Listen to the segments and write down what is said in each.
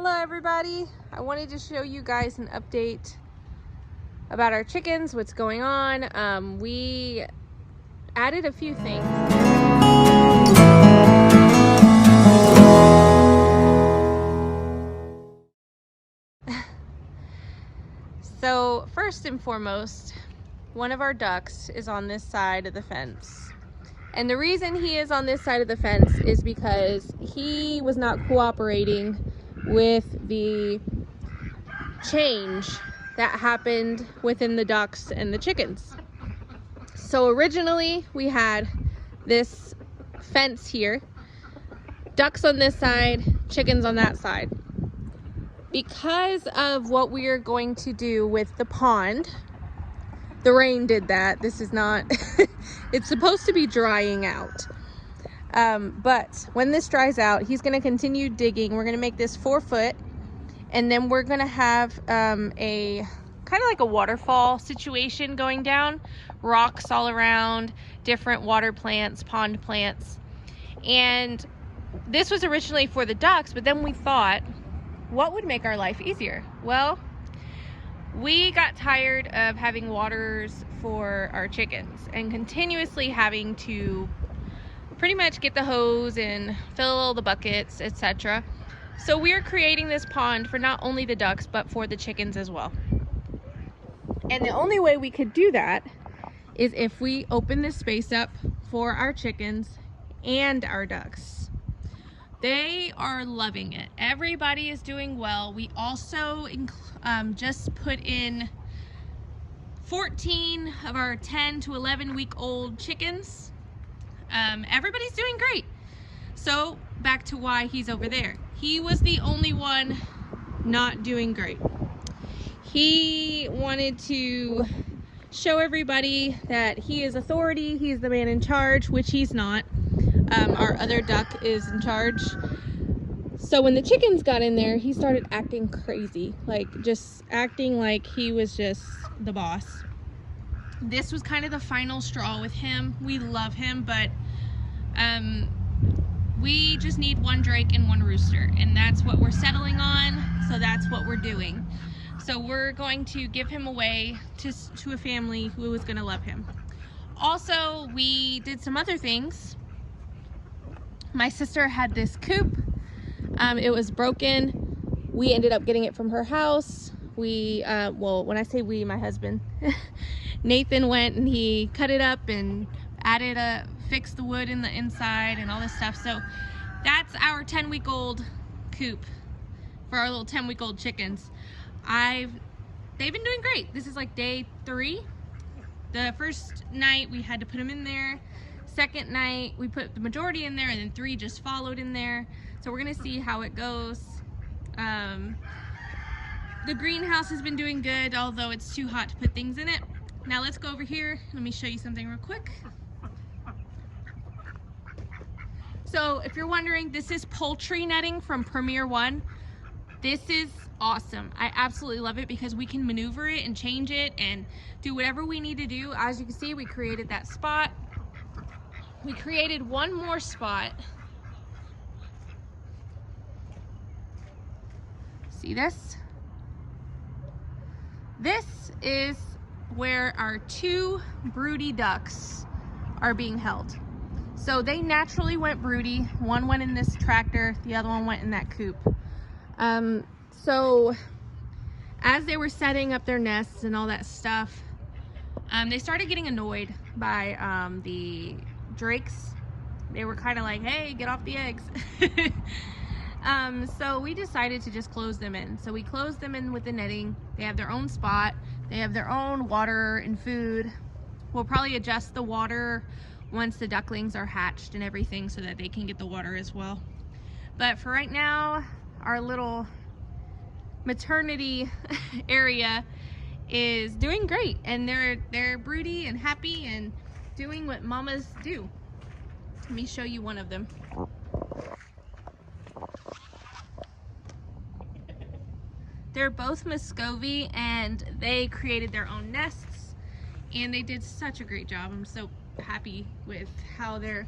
Hello everybody, I wanted to show you guys an update about our chickens, what's going on. We added a few things. So first and foremost, one of our ducks is on this side of the fence. And the reason he is on this side of the fence is because he was not cooperating with the change that happened within the ducks and the chickens. So originally we had this fence here, ducks on this side, chickens on that side. Because of what we are going to do with the pond, the rain did that. This is not, it's supposed to be drying out. But when this dries out, he's gonna continue digging. We're gonna make this 4 foot. And then we're gonna have a kind of like a waterfall situation going down, rocks all around, different water plants, pond plants. And this was originally for the ducks, but then we thought, what would make our life easier? Well, we got tired of having waters for our chickens and continuously having to pretty much get the hose and fill the buckets, etc. So we're creating this pond for not only the ducks, but for the chickens as well. And the only way we could do that is if we open this space up for our chickens and our ducks. They are loving it. Everybody is doing well. We also just put in 14 of our 10 to 11 week old chickens. Everybody's doing great. So back to why he's over there. He was the only one not doing great. He wanted to show everybody that he is authority, he's the man in charge, which he's not. Our other duck is in charge. So when the chickens got in there, he started acting crazy, like just acting like he was just the boss. This was kind of the final straw with him. We love him, but we just need one drake and one rooster, and that's what we're settling on, so that's what we're doing. So we're going to give him away to a family who is going to love him. Also, we did some other things. My sister had this coop. It was broken. We ended up getting it from her house. We, well, when I say we, my husband, Nathan went and he cut it up and fixed the wood in the inside and all this stuff. So that's our 10-week-old coop for our little 10-week-old chickens. They've been doing great. This is like day 3. The first night we had to put them in there. Second night we put the majority in there, and then 3 just followed in there. So we're gonna see how it goes. The greenhouse has been doing good, although it's too hot to put things in it. Now let's go over here. Let me show you something real quick. So if you're wondering, this is poultry netting from Premier One. This is awesome. I absolutely love it because we can maneuver it and change it and do whatever we need to do. As you can see, we created that spot. We created one more spot. See this? This is where our 2 broody ducks are being held. So they naturally went broody. One went in this tractor, the other one went in that coop. So as they were setting up their nests and all that stuff, they started getting annoyed by the drakes. They were kind of like, hey, get off the eggs. So we decided to just close them in. So we closed them in with the netting. They have their own spot. They have their own water and food. We'll probably adjust the water once the ducklings are hatched and everything so that they can get the water as well. But for right now, our little maternity area is doing great, and they're broody and happy and doing what mamas do. Let me show you one of them. They're both Muscovy, and they created their own nests, and they did such a great job. I'm so happy with how they're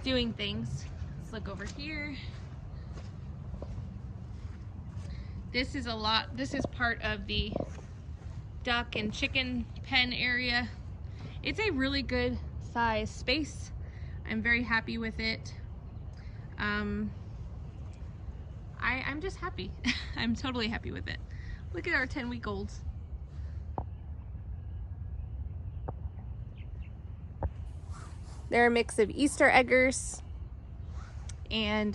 doing things. Let's look over here. This is part of the duck and chicken pen area. It's a really good size space. I'm very happy with it. I'm just happy. I'm totally happy with it. Look at our 10-week-olds. They're a mix of Easter eggers and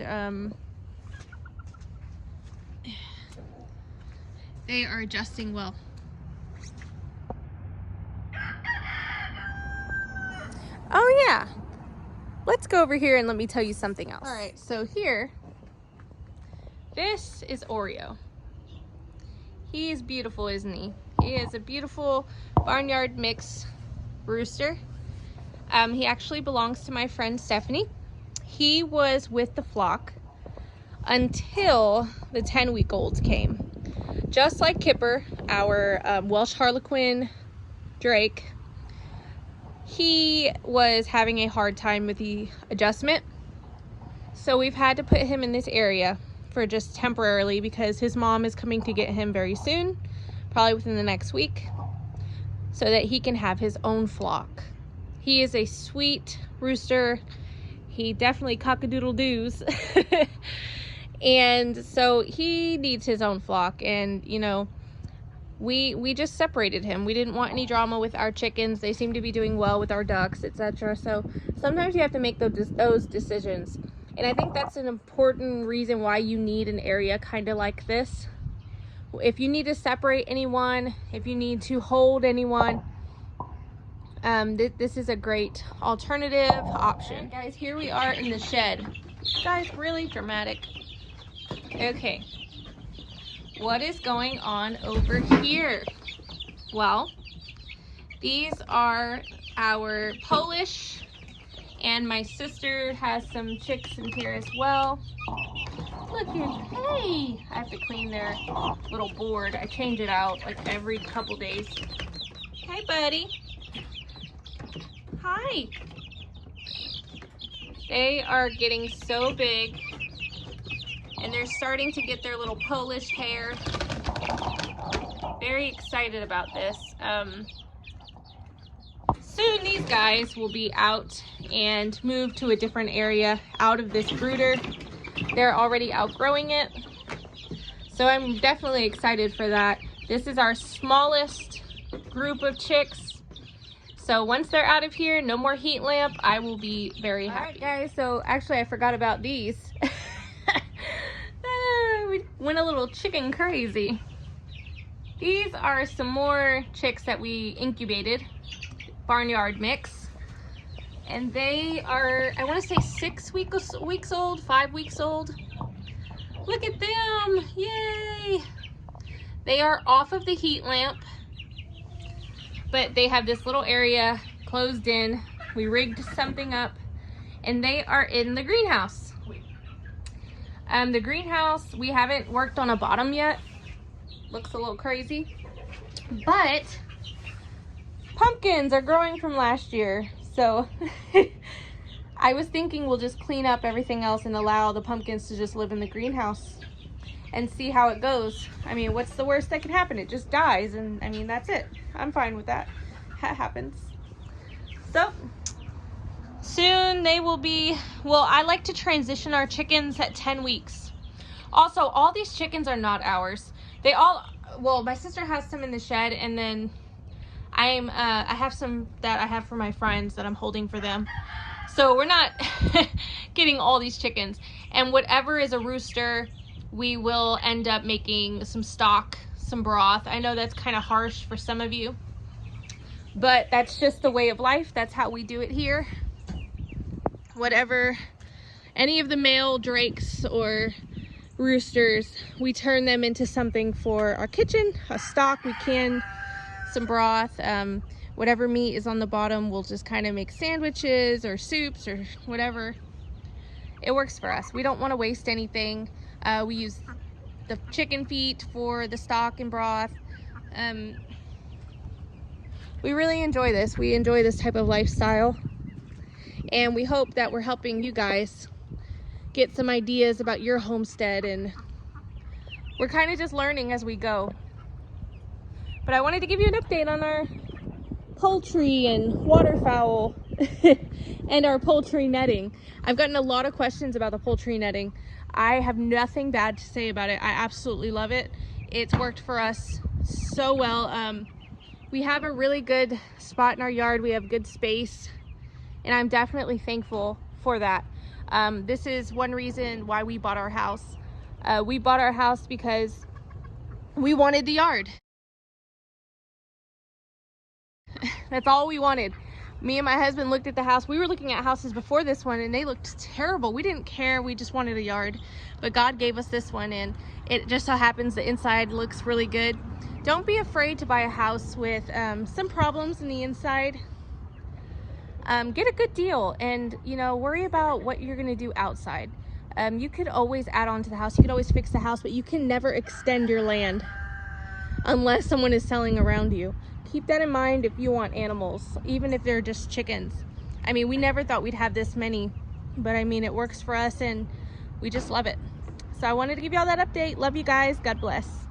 they are adjusting well. Oh yeah, let's go over here and let me tell you something else. All right, so here, this is Oreo. He is beautiful, isn't he? He is a beautiful barnyard mix rooster. He actually belongs to my friend Stephanie. He was with the flock until the 10-week-olds came. Just like Kipper, our Welsh Harlequin Drake, he was having a hard time with the adjustment. So we've had to put him in this area for just temporarily because his mom is coming to get him very soon, probably within the next week, so that he can have his own flock. He is a sweet rooster. He definitely cock-a-doodle-doos. And so he needs his own flock. And, you know, we just separated him. We didn't want any drama with our chickens. They seem to be doing well with our ducks, etc. So sometimes you have to make those decisions. And I think that's an important reason why you need an area kind of like this. If you need to separate anyone, if you need to hold anyone, this is a great alternative option. Guys, here we are in the shed. Guys, really dramatic. Okay, what is going on over here? Well, these are our Polish, and my sister has some chicks in here as well. Look at, hey, I have to clean their little board. I change it out like every couple days. Hey, buddy. Hi. They are getting so big, and they're starting to get their little Polish hair. Very excited about this. Soon these guys will be out and move to a different area out of this brooder. They're already outgrowing it, so I'm definitely excited for that. This is our smallest group of chicks. So once they're out of here, no more heat lamp, I will be very happy. All right, guys, so actually I forgot about these. We went a little chicken crazy. These are some more chicks that we incubated, barnyard mix. And they are, I want to say 6 weeks old, 5 weeks old. Look at them, yay! They are off of the heat lamp, but they have this little area closed in. We rigged something up, and they are in the greenhouse. The greenhouse, we haven't worked on a bottom yet. Looks a little crazy, but pumpkins are growing from last year. So I was thinking we'll just clean up everything else and allow the pumpkins to just live in the greenhouse and see how it goes. I mean, what's the worst that can happen? It just dies, and I mean, that's it. I'm fine with that. That happens. So soon they will be, well, I like to transition our chickens at 10 weeks. Also, all these chickens are not ours. They all, well, my sister has some in the shed, and then I have some that I have for my friends that I'm holding for them. So we're not getting all these chickens. And whatever is a rooster, we will end up making some stock, some broth. I know that's kind of harsh for some of you, but that's just the way of life. That's how we do it here. Whatever, any of the male drakes or roosters, we turn them into something for our kitchen, a stock. We can some broth. Whatever meat is on the bottom, we'll just kind of make sandwiches or soups or whatever. It works for us. We don't want to waste anything. We use the chicken feet for the stock and broth. We really enjoy this. We enjoy this type of lifestyle, and we hope that we're helping you guys get some ideas about your homestead and we're kind of just learning as we go. But I wanted to give you an update on our poultry and waterfowl and our poultry netting. I've gotten a lot of questions about the poultry netting. I have nothing bad to say about it. I absolutely love it. It's worked for us so well. We have a really good spot in our yard. We have good space, and I'm definitely thankful for that. This is one reason why we bought our house. We bought our house because we wanted the yard. That's all we wanted. Me and my husband looked at the house. We were looking at houses before this one and they looked terrible. We didn't care. We just wanted a yard. But God gave us this one, and it just so happens the inside looks really good. Don't be afraid to buy a house with some problems in the inside. Get a good deal, and worry about what you're gonna do outside. You could always add on to the house. You could always fix the house, but you can never extend your land unless someone is selling around you. Keep that in mind if you want animals, even if they're just chickens. I mean, we never thought we'd have this many, but I mean, it works for us and we just love it. So I wanted to give you all that update. Love you guys. God bless.